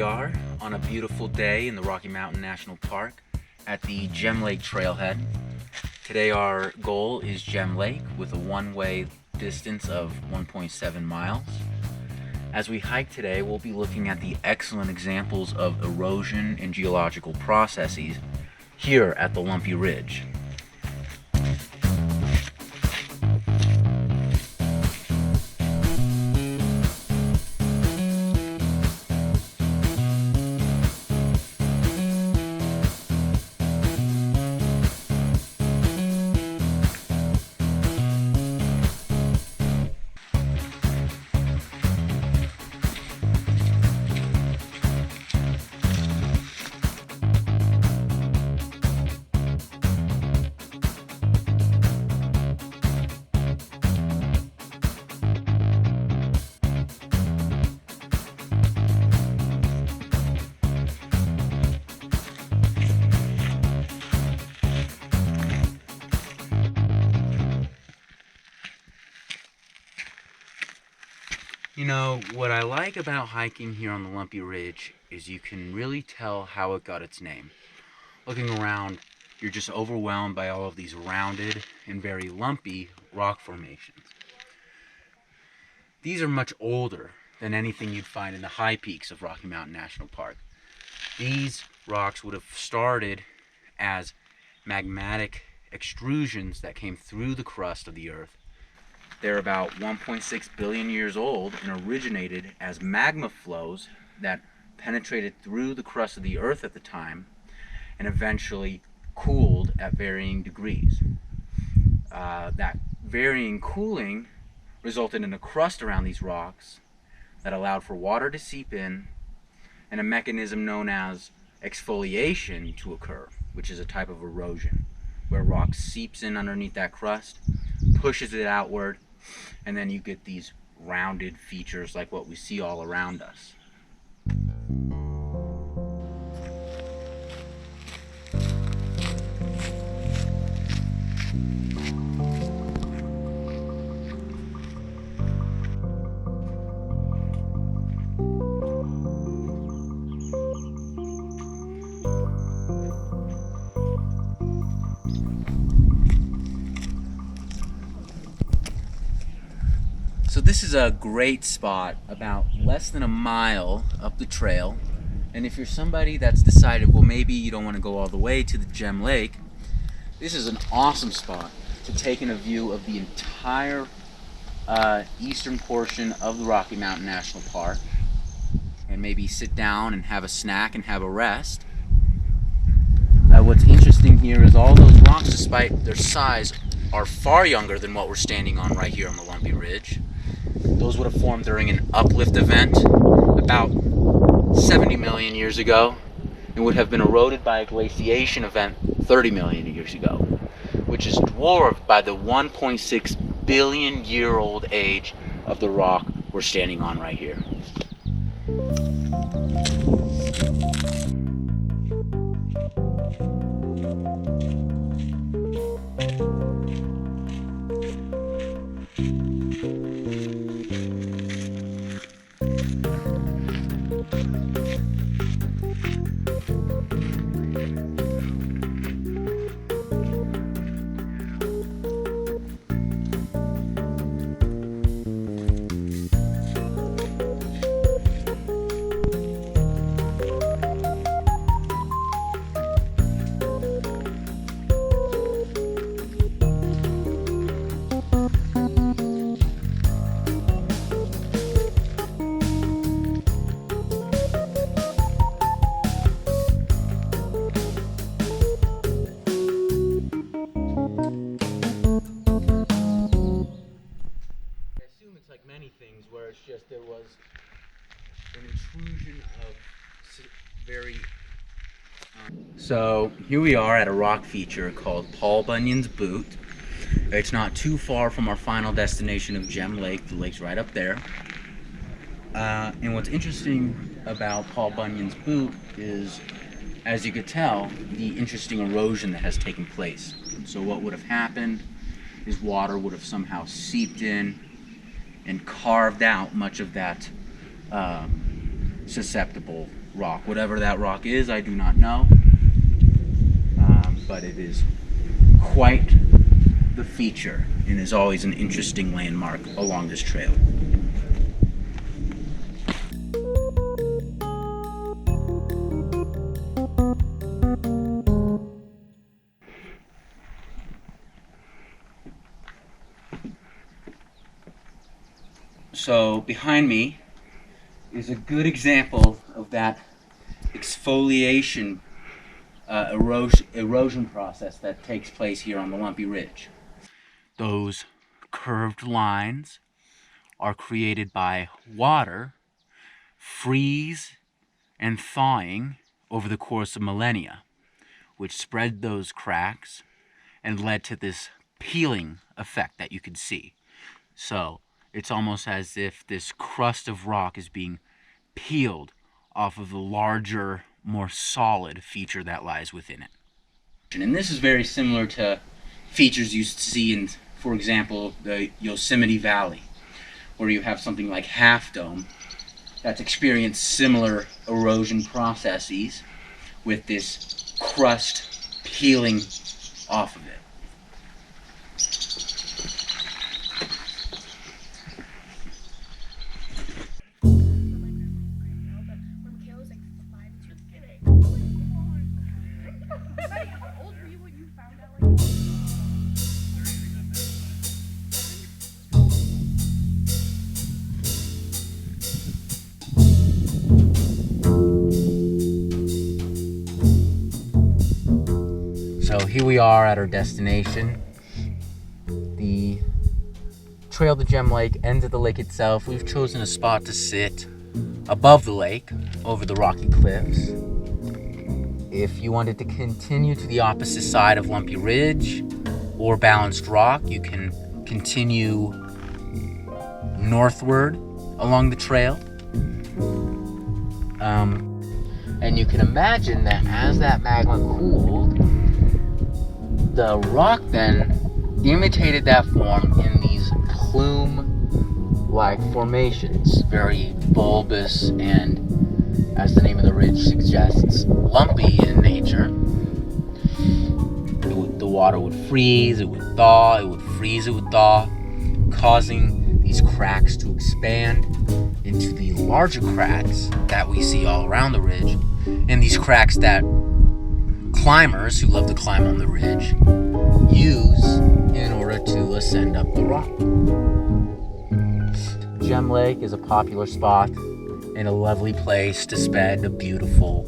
we are on a beautiful day in the Rocky Mountain National Park at the Gem Lake Trailhead. Today our goal is Gem Lake with a one-way distance of 1.7 miles. As we hike today, we'll be looking at the excellent examples of erosion and geological processes here at the Lumpy Ridge. You know, what I like about hiking here on the Lumpy Ridge is you can really tell how it got its name. Looking around, you're just overwhelmed by all of these rounded and very lumpy rock formations. These are much older than anything you'd find in the high peaks of Rocky Mountain National Park. These rocks would have started as magmatic extrusions that came through the crust of the earth. They're about 1.6 billion years old and originated as magma flows that penetrated through the crust of the earth at the time and eventually cooled at varying degrees. That varying cooling resulted in a crust around these rocks that allowed for water to seep in and a mechanism known as exfoliation to occur, which is a type of erosion where rock seeps in underneath that crust, pushes it outward, and then you get these rounded features like what we see all around us. So this is a great spot about less than a mile up the trail, and if you're somebody that's decided, well, maybe you don't want to go all the way to the Gem Lake, this is an awesome spot to take in a view of the entire eastern portion of the Rocky Mountain National Park and maybe sit down and have a snack and have a rest. What's interesting here is all those rocks, despite their size, are far younger than what we're standing on right here on the Lumpy Ridge. Those would have formed during an uplift event about 70 million years ago and would have been eroded by a glaciation event 30 million years ago, which is dwarfed by the 1.6 billion year old age of the rock we're standing on right here. Like many things where it's just there was an intrusion of very So here we are at a rock feature called Paul Bunyan's Boot. It's not too far from our final destination of Gem Lake. The lake's right up there. And what's interesting about Paul Bunyan's Boot is, as you could tell, the interesting erosion that has taken place. So what would have happened is water would have somehow seeped in and carved out much of that susceptible rock. Whatever that rock is, I do not know. But it is quite the feature and is always an interesting landmark along this trail. So behind me is a good example of that exfoliation erosion process that takes place here on the Lumpy Ridge. Those curved lines are created by water freeze and thawing over the course of millennia, which spread those cracks and led to this peeling effect that you can see. So it's almost as if this crust of rock is being peeled off of the larger, more solid feature that lies within it. And this is very similar to features you see in, for example, the Yosemite Valley, where you have something like Half Dome that's experienced similar erosion processes with this crust peeling off of it. So here we are at our destination. The trail to Gem Lake ends at the lake itself. We've chosen a spot to sit above the lake, over the rocky cliffs. If you wanted to continue to the opposite side of Lumpy Ridge or Balanced Rock, you can continue northward along the trail. And you can imagine that as that magma cooled, the rock then imitated that form in these plume-like formations, very bulbous and, as the name of the ridge suggests, lumpy in nature. The water would freeze, it would thaw, it would freeze, it would thaw, causing these cracks to expand into the larger cracks that we see all around the ridge, and these cracks that climbers who love to climb on the ridge use in order to ascend up the rock. Gem Lake is a popular spot and a lovely place to spend a beautiful